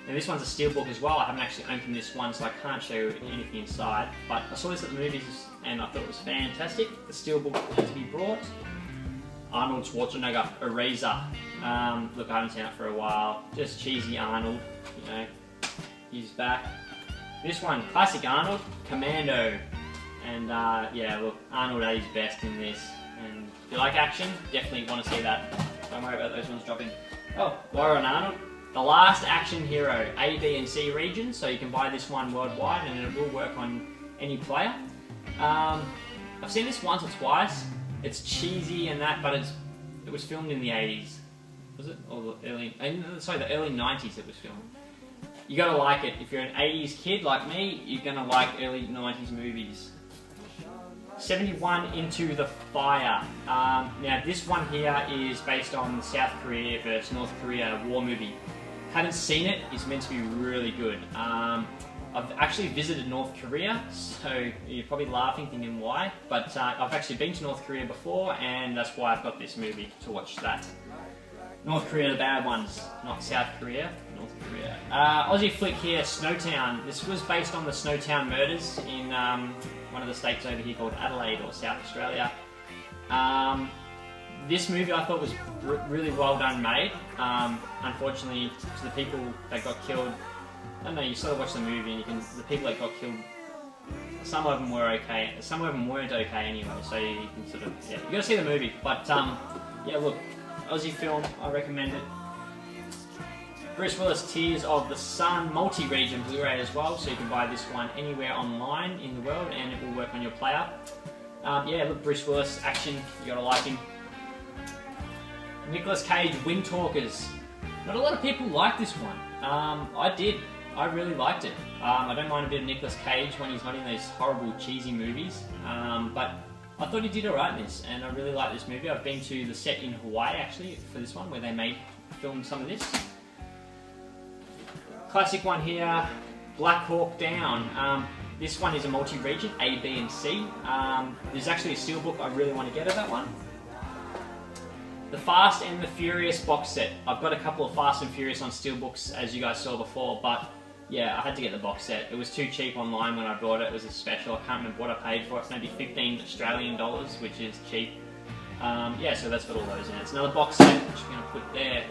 Now this one's a Steelbook as well. I haven't actually opened this one, so I can't show you anything inside. But I saw this at the movies and I thought it was fantastic. The Steelbook had to be brought. Arnold Schwarzenegger, Eraser. Look, I haven't seen it for a while. Just cheesy Arnold, he's back. This one, classic Arnold, Commando. And yeah, look, Arnold at his best in this. And if you like action, definitely want to see that. Don't worry about those ones dropping. Oh, Warren Arnold. The Last Action Hero, A, B, and C region, so you can buy this one worldwide and it will work on any player. I've seen this once or twice. It's cheesy and that, but it was filmed in the 80s. Was it? Or the early 90s it was filmed. You gotta like it. If you're an 80s kid like me, you're gonna like early 90s movies. 71 Into the Fire. Now this one here is based on the South Korea versus North Korea war movie. Haven't seen it, it's meant to be really good. I've actually visited North Korea, so you're probably laughing thinking why, but I've actually been to North Korea before and that's why I've got this movie to watch that. North Korea, the bad ones, not South Korea, North Korea. Aussie flick here, Snowtown. This was based on the Snowtown murders in one of the states over here called Adelaide or South Australia. This movie I thought was really well done made. Unfortunately, to the people that got killed, I don't know, you sort of watch the movie and the people that got killed, some of them were okay, some of them weren't okay anyway, so you can sort of, yeah, you gotta see the movie. But yeah, look, Aussie film, I recommend it. Bruce Willis, Tears of the Sun, multi-region Blu-ray as well, so you can buy this one anywhere online in the world and it will work on your player. Yeah, look, Bruce Willis, action, you gotta like him. Nicolas Cage, Wind Talkers. Not a lot of people like this one. I did. I really liked it. I don't mind a bit of Nicolas Cage when he's not in those horrible cheesy movies, but I thought he did alright in this, and I really like this movie. I've been to the set in Hawaii actually for this one, where they filmed some of this. Classic one here, Black Hawk Down. This one is a multi-region, A, B, and C. There's actually a Steelbook I really want to get of that one. The Fast and the Furious box set. I've got a couple of Fast and Furious on Steelbooks, as you guys saw before, but yeah, I had to get the box set. It was too cheap online when I bought it. It was a special. I can't remember what I paid for it. It's maybe 15 Australian dollars, which is cheap. Yeah, so that's got all those in it. It's another box set which I'm going to put there.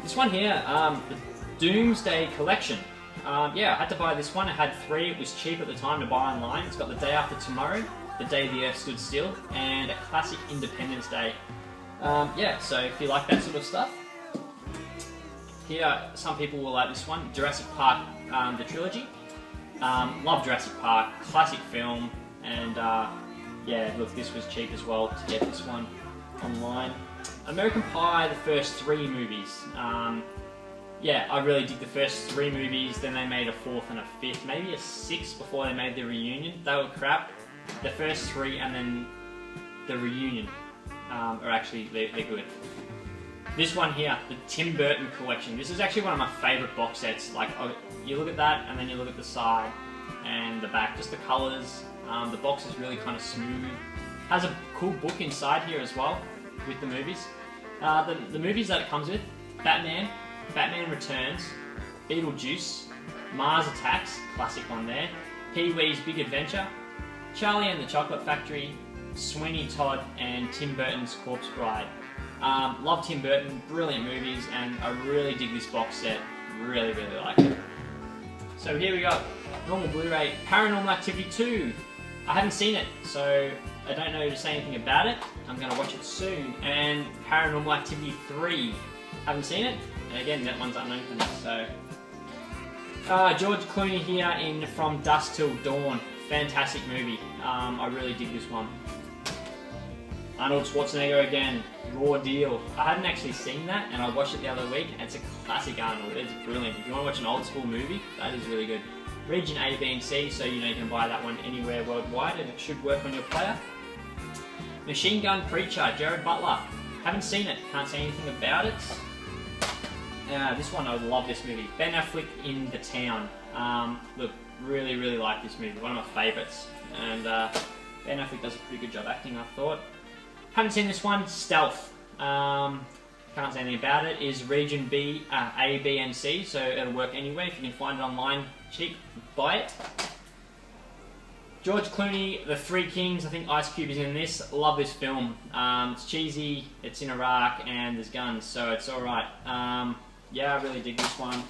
This one here, the Doomsday Collection. Yeah, I had to buy this one. I had 3. It was cheap at the time to buy online. It's got The Day After Tomorrow, The Day the Earth Stood Still, and a classic Independence Day. Yeah, so if you like that sort of stuff. Here, some people will like this one, Jurassic Park, the trilogy. Love Jurassic Park, classic film, and yeah, look, this was cheap as well to get this one online. American Pie, the first 3 movies. Yeah, I really dig the first 3 movies, then they made a 4th and a 5th, maybe a 6th before they made the reunion. They were crap. The first 3 and then the reunion are actually, they're good. This one here, the Tim Burton collection. This is actually one of my favourite box sets. Like, you look at that and then you look at the side and the back, just the colours. The box is really kind of smooth. Has a cool book inside here as well with the movies. The movies that it comes with, Batman Returns, Beetlejuice, Mars Attacks, classic one there, Pee-wee's Big Adventure, Charlie and the Chocolate Factory, Sweeney Todd, and Tim Burton's Corpse Bride. Love Tim Burton, brilliant movies, and I really dig this box set. Really, really like it. So here we got normal Blu-ray, Paranormal Activity 2. I haven't seen it, so I don't know to say anything about it. I'm going to watch it soon. And Paranormal Activity 3. Haven't seen it, and again, that one's unknown to me, so. George Clooney here in From Dusk Till Dawn. Fantastic movie. I really dig this one. Arnold Schwarzenegger again, Raw Deal. I hadn't actually seen that, and I watched it the other week. It's a classic Arnold. It's brilliant. If you want to watch an old school movie, that is really good. Region A, B, and C, so you can buy that one anywhere worldwide, and it should work on your player. Machine Gun Preacher, Jared Butler. Haven't seen it. Can't say anything about it. This one, I love this movie. Ben Affleck in The Town. Look, really, really like this movie. One of my favourites. And Ben Affleck does a pretty good job acting, I thought. Haven't seen this one. Stealth. Can't say anything about it. Is Region B, A, B, and C, so it'll work anywhere. If you can find it online cheap, buy it. George Clooney, The Three Kings. I think Ice Cube is in this. Love this film. It's cheesy. It's in Iraq, and there's guns, so it's all right. Yeah, I really dig this one.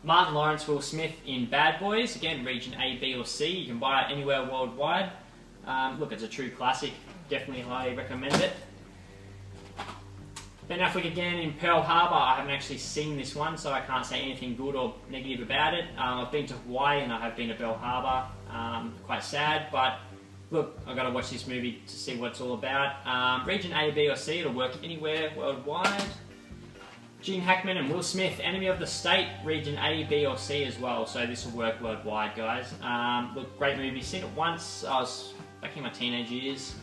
Martin Lawrence, Will Smith in Bad Boys. Again, Region A, B, or C. You can buy it anywhere worldwide. Look, it's a true classic. Definitely highly recommend it. Ben Affleck again in Pearl Harbor. I haven't actually seen this one, so I can't say anything good or negative about it. I've been to Hawaii and I have been to Pearl Harbor. Quite sad, but look, I've got to watch this movie to see what it's all about. Region A, B, or C, it'll work anywhere worldwide. Gene Hackman and Will Smith, Enemy of the State, Region A, B, or C as well, so this will work worldwide, guys. Look, great movie. Seen it once. I was back in my teenage years.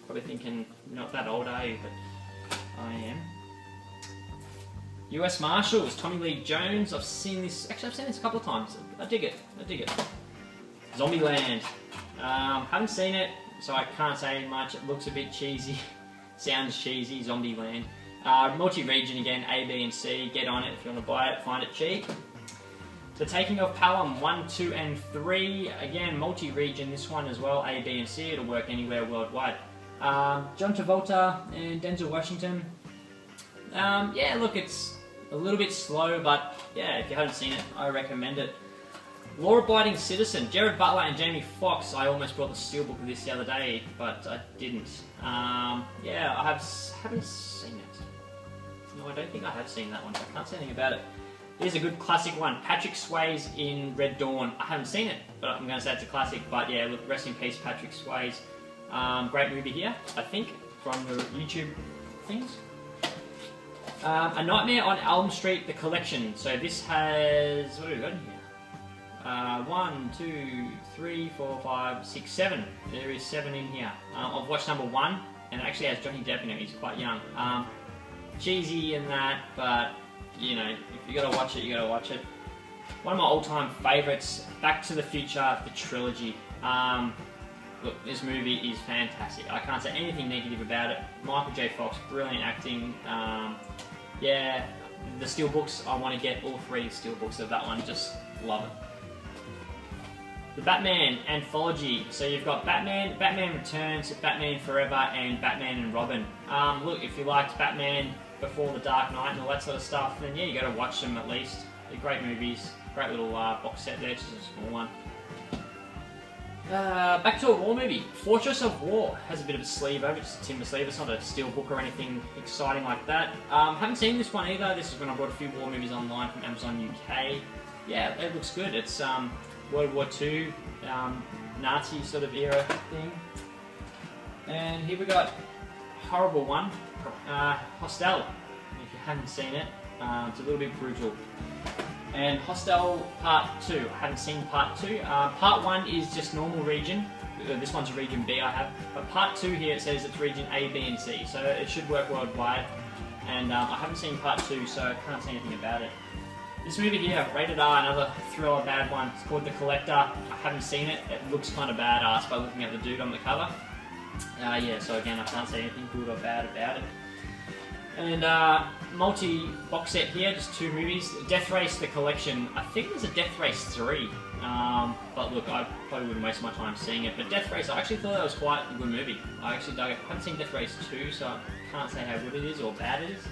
Probably thinking, not that old, are you? But I am. US Marshals, Tommy Lee Jones. I've seen this. Actually, I've seen this a couple of times. I dig it. I dig it. Zombieland. Haven't seen it, so I can't say much. It looks a bit cheesy. Sounds cheesy. Zombieland. Multi-region again, A, B, and C. Get on it if you want to buy it. Find it cheap. The Taking of Pelham 1, 2, and 3. Again, multi-region. This one as well. A, B, and C. It'll work anywhere worldwide. John Travolta and Denzel Washington. Yeah, look, it's a little bit slow, but yeah, if you haven't seen it, I recommend it. Law-Abiding Citizen, Jared Butler and Jamie Foxx. I almost brought the Steelbook of this the other day, but I didn't. Yeah, I haven't seen it. No, I don't think I have seen that one, so I can't say anything about it. Here's a good classic one, Patrick Swayze in Red Dawn. I haven't seen it, but I'm going to say it's a classic, but yeah, look, rest in peace, Patrick Swayze. Great movie here, I think, from the YouTube things. A Nightmare on Elm Street, the collection. So this has, what have we got in here? 1, 2, 3, 4, 5, 6, 7. There is 7 in here. I've watched number 1, and it actually has Johnny Depp in it. He's quite young. Cheesy and that, but you know, if you gotta watch it, you gotta watch it. One of my all-time favourites, Back to the Future, the trilogy. Look, this movie is fantastic. I can't say anything negative about it. Michael J. Fox, brilliant acting. Yeah, the Steelbooks, I want to get all 3 Steelbooks of that one. Just love it. the Batman anthology. So you've got Batman, Batman Returns, Batman Forever, and Batman and Robin. Look, if you liked Batman Before the Dark Knight and all that sort of stuff, then yeah, you got to watch them at least. They're great movies. Great little box set there, just a small one. Back to a war movie. Fortress of War has a bit of a sleeve over it, just a timber sleeve. It's not a Steelbook or anything exciting like that. Haven't seen this one either. This is when I bought a few war movies online from Amazon UK. Yeah, it looks good. It's World War II, Nazi sort of era thing. And here we got a horrible one, Hostel. If you haven't seen it, it's a little bit brutal. And Hostel Part 2, I haven't seen Part 2. Part 1 is just normal region. This one's a region B I have. But Part 2 here, it says it's region A, B and C. So it should work worldwide. And I haven't seen Part 2, so I can't say anything about it. This movie here, rated R, another thriller bad one. It's called The Collector. I haven't seen it. It looks kind of badass by looking at the dude on the cover. Yeah, so again, I can't say anything good or bad about it. And multi-box set here, just 2 movies. Death Race, The Collection. I think there's a Death Race 3. But look, I probably wouldn't waste my time seeing it. But Death Race, I actually thought that was quite a good movie. I actually dug it. I haven't seen Death Race 2, so I can't say how good it is or bad it is.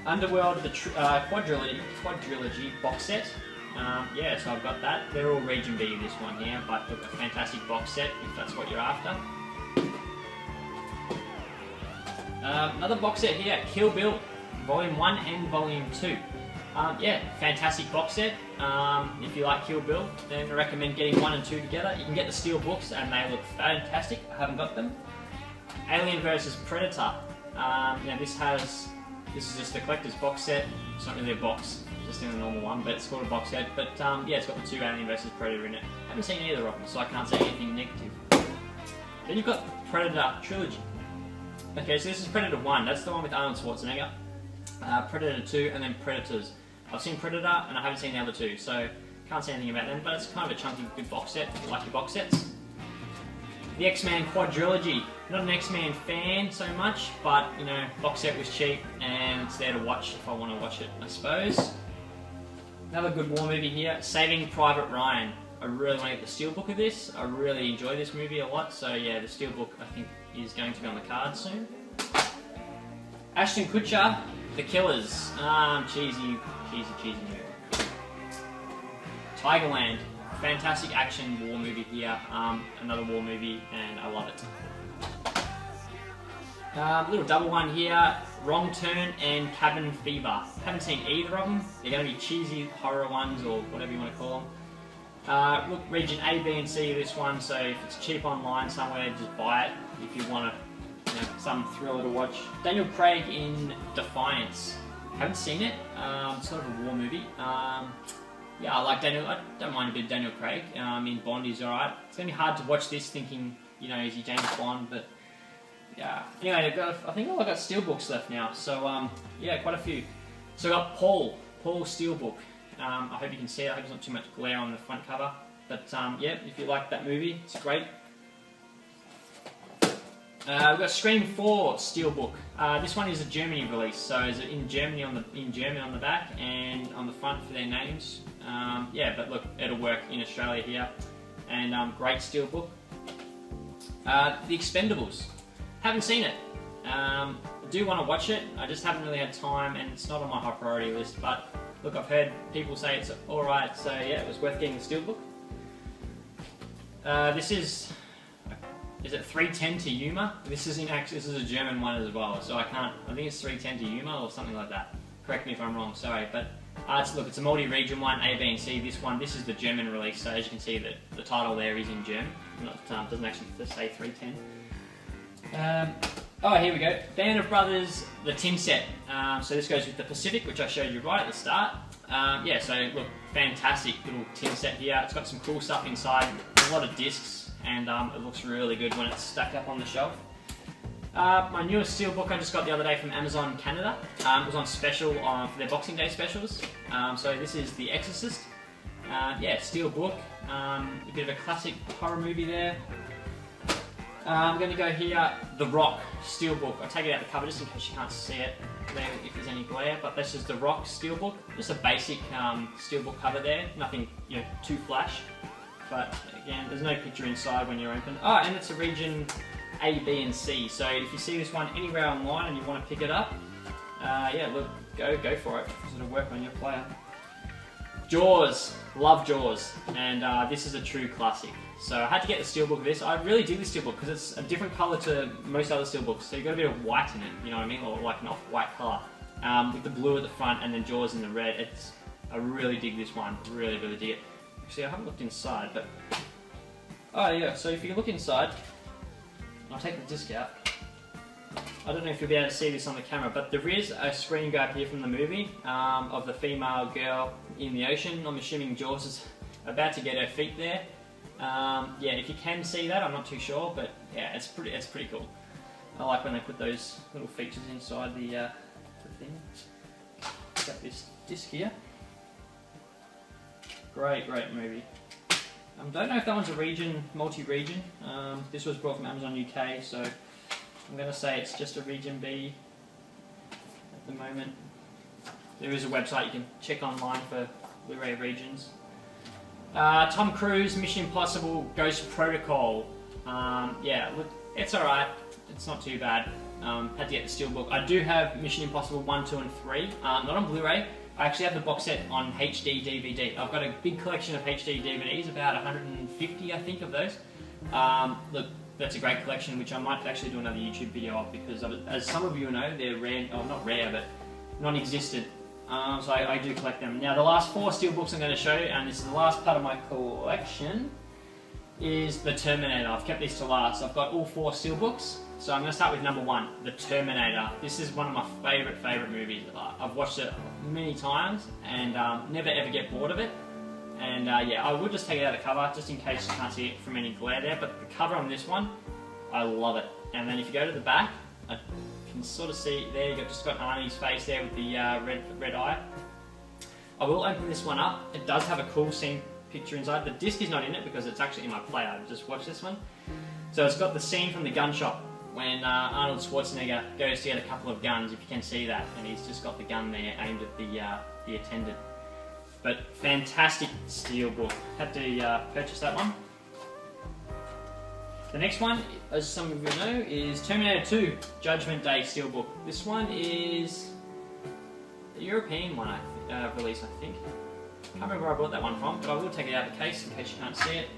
Underworld, the quadrilogy box set. Yeah, so I've got that. They're all region B, this one here. But look, a fantastic box set if that's what you're after. Another box set here, Kill Bill, Volume 1 and Volume 2. Yeah, fantastic box set. If you like Kill Bill, then I recommend getting 1 and 2 together. You can get the Steelbooks and they look fantastic. I haven't got them. Alien vs Predator. Now this is just the collector's box set. It's not really a box, just in a normal one, but it's called a box set. But yeah, it's got the 2 Alien vs Predator in it. I haven't seen either of them, so I can't say anything negative. Then you've got Predator Trilogy. Okay, so this is Predator 1, that's the one with Arnold Schwarzenegger. Predator 2, and then Predators. I've seen Predator, and I haven't seen the other 2, so can't say anything about them, but it's kind of a chunky, good box set, if you like your box sets. The X-Men Quadrilogy. Not an X-Men fan so much, but, you know, box set was cheap, and it's there to watch if I want to watch it, I suppose. Another good war movie here, Saving Private Ryan. I really want to get the Steelbook of this. I really enjoy this movie a lot, so yeah, the Steelbook, I think, is going to be on the card soon. Ashton Kutcher, The Killers. Cheesy movie. Tigerland, fantastic action war movie here. Another war movie, and I love it. Little double one here, Wrong Turn and Cabin Fever. Haven't seen either of them. They're going to be cheesy horror ones, or whatever you want to call them. Look, region A, B and C this one, so if it's cheap online somewhere, just buy it if you want to, you know, some thriller to watch. Daniel Craig in Defiance. Haven't seen it. It's sort of a war movie. Yeah, I like Daniel. I don't mind a bit of Daniel Craig. In Bond, he's alright. It's going to be hard to watch this thinking, you know, is he James Bond? But yeah. Anyway, I think I've got Steelbooks left now. So yeah, quite a few. So I got Paul Steelbook. I hope you can see it. I hope there's not too much glare on the front cover. But yeah, if you like that movie, it's great. We've got Scream 4 Steelbook. This one is a Germany release, so is it in Germany on the back and on the front for their names. Yeah, but look, it'll work in Australia here. And great Steelbook. The Expendables. Haven't seen it. I do want to watch it. I just haven't really had time, and it's not on my high priority list. But look, I've heard people say it's alright, so yeah, it was worth getting the Steelbook. This is it 310 to Yuma? This is a German one as well, so I think it's 310 to Yuma or something like that. Correct me if I'm wrong, sorry, but it's a multi-region one, A, B and C. This is the German release, so as you can see the title there is in German. Doesn't actually say 310. Oh, here we go. Band of Brothers, the tin set. So this goes with the Pacific, which I showed you right at the start. Yeah, so look, fantastic little tin set here. It's got some cool stuff inside, a lot of discs, and it looks really good when it's stacked up on the shelf. My newest Steelbook I just got the other day from Amazon Canada. It was on special for their Boxing Day specials. So this is The Exorcist. Yeah, Steelbook. A bit of a classic horror movie there. I'm going to go here, The Rock Steelbook. I'll take it out of the cover just in case you can't see it there if there's any glare, but this is The Rock Steelbook. Just a basic Steelbook cover there, nothing too flash. but again, there's no picture inside when you're open. Oh, and it's a region A, B, and C. So if you see this one anywhere online and you want to pick it up, yeah, look, go for it. Sort of work on your player. Jaws, love Jaws, and this is a true classic. So I had to get the steelbook of this. I really dig the steelbook because it's a different colour to most other steelbooks. So you've got a bit of white in it, you know what I mean, or like an off-white colour, with the blue at the front and then Jaws in the red. I really dig this one. Really dig it. Actually, I haven't looked inside, but oh yeah. So if you look inside, I'll take the disc out. I don't know if you'll be able to see this on the camera, but there is a screen grab here from the movie of the female girl in the ocean. I'm assuming Jaws is about to get her feet there. Yeah, if you can see that, I'm not too sure, but yeah, it's pretty cool. I like when they put those little features inside the thing. Got this disc here. Great movie. Don't know if that one's a multi-region. This was brought from Amazon UK, so I'm going to say it's just a region B at the moment. There is a website you can check online for Blu-ray regions. Tom Cruise, Mission Impossible, Ghost Protocol. Yeah, look, it's alright. It's not too bad. Had to get the steelbook. I do have Mission Impossible 1, 2, and 3. Not on Blu-ray. I actually have the box set on HD DVD. I've got a big collection of HD DVDs, about 150 I think of those. Look, that's a great collection which I might actually do another YouTube video of because as some of you know, they're rare, oh not rare, but non-existent. So I do collect them. Now the last 4 steelbooks I'm going to show you, and this is the last part of my collection, is the Terminator. I've kept these to last. I've got all 4 steelbooks. So I'm going to start with number 1, The Terminator. This is one of my favourite movies. I've watched it many times and never ever get bored of it. And yeah, I would just take it out of the cover just in case you can't see it from any glare there. But the cover on this one, I love it. And then if you go to the back, I can sort of see there, you've just got Arnie's face there with the red eye. I will open this one up. It does have a cool scene picture inside. The disc is not in it because it's actually in my player. Just watch this one. So it's got the scene from the gun shop when Arnold Schwarzenegger goes to get a couple of guns, if you can see that, and he's just got the gun there aimed at the attendant. But fantastic steelbook. Had to purchase that one. The next one, as some of you know, is Terminator 2 Judgment Day steelbook. This one is a European one release, I think. Can't remember where I bought that one from, but I will take it out of the case in case you can't see it.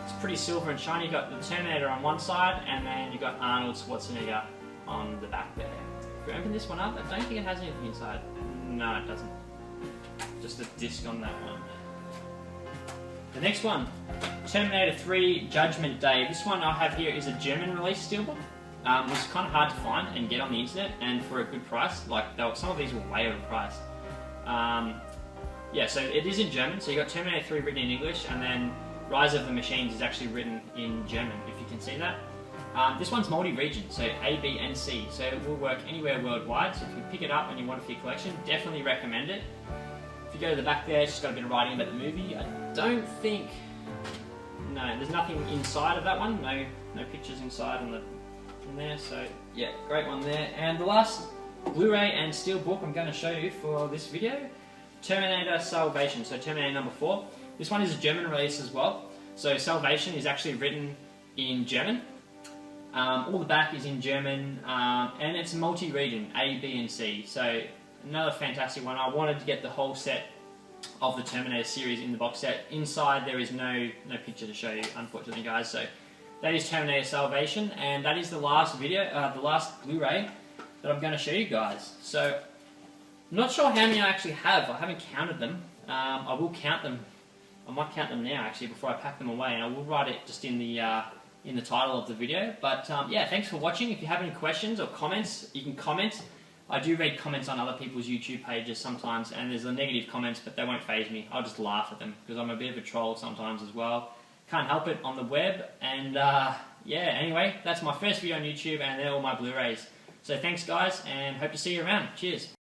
It's pretty silver and shiny. You've got the Terminator on one side, and then you've got Arnold Schwarzenegger on the back there. If you open this one up, I don't think it has anything inside. No, it doesn't. Just a disc on that one. The next one, Terminator 3 Judgment Day. This one I have here is a German release steelbook. It was kind of hard to find and get on the internet, and for a good price. Like some of these were way overpriced. Yeah, so it is in German. So you got Terminator 3 written in English, and then Rise of the Machines is actually written in German, if you can see that. This one's multi-region, so A, B, and C, so it will work anywhere worldwide. So if you pick it up and you want it for your collection, definitely recommend it. If you go to the back there, it's just got a bit of writing about the movie. I don't think... No, there's nothing inside of that one. No pictures inside in there, so yeah, great one there. And the last Blu-ray and steelbook I'm going to show you for this video, Terminator Salvation, so Terminator number 4. This one is a German release as well. So Salvation is actually written in German. All the back is in German, and it's multi-region, A, B, and C. So another fantastic one. I wanted to get the whole set of the Terminator series in the box set. Inside there is no picture to show you, unfortunately, guys. So that is Terminator Salvation, and that is the last video, the last Blu-ray that I'm going to show you guys. So I'm not sure how many I actually have. I haven't counted them. I will count them. I might count them now actually before I pack them away, and I will write it just in the title of the video. But yeah, thanks for watching. If you have any questions or comments, you can comment. I do read comments on other people's YouTube pages sometimes, and there's the negative comments, but they won't faze me. I'll just laugh at them because I'm a bit of a troll sometimes as well. Can't help it on the web. And yeah, anyway, that's my first video on YouTube, and they're all my Blu-rays. So thanks guys, and hope to see you around. Cheers.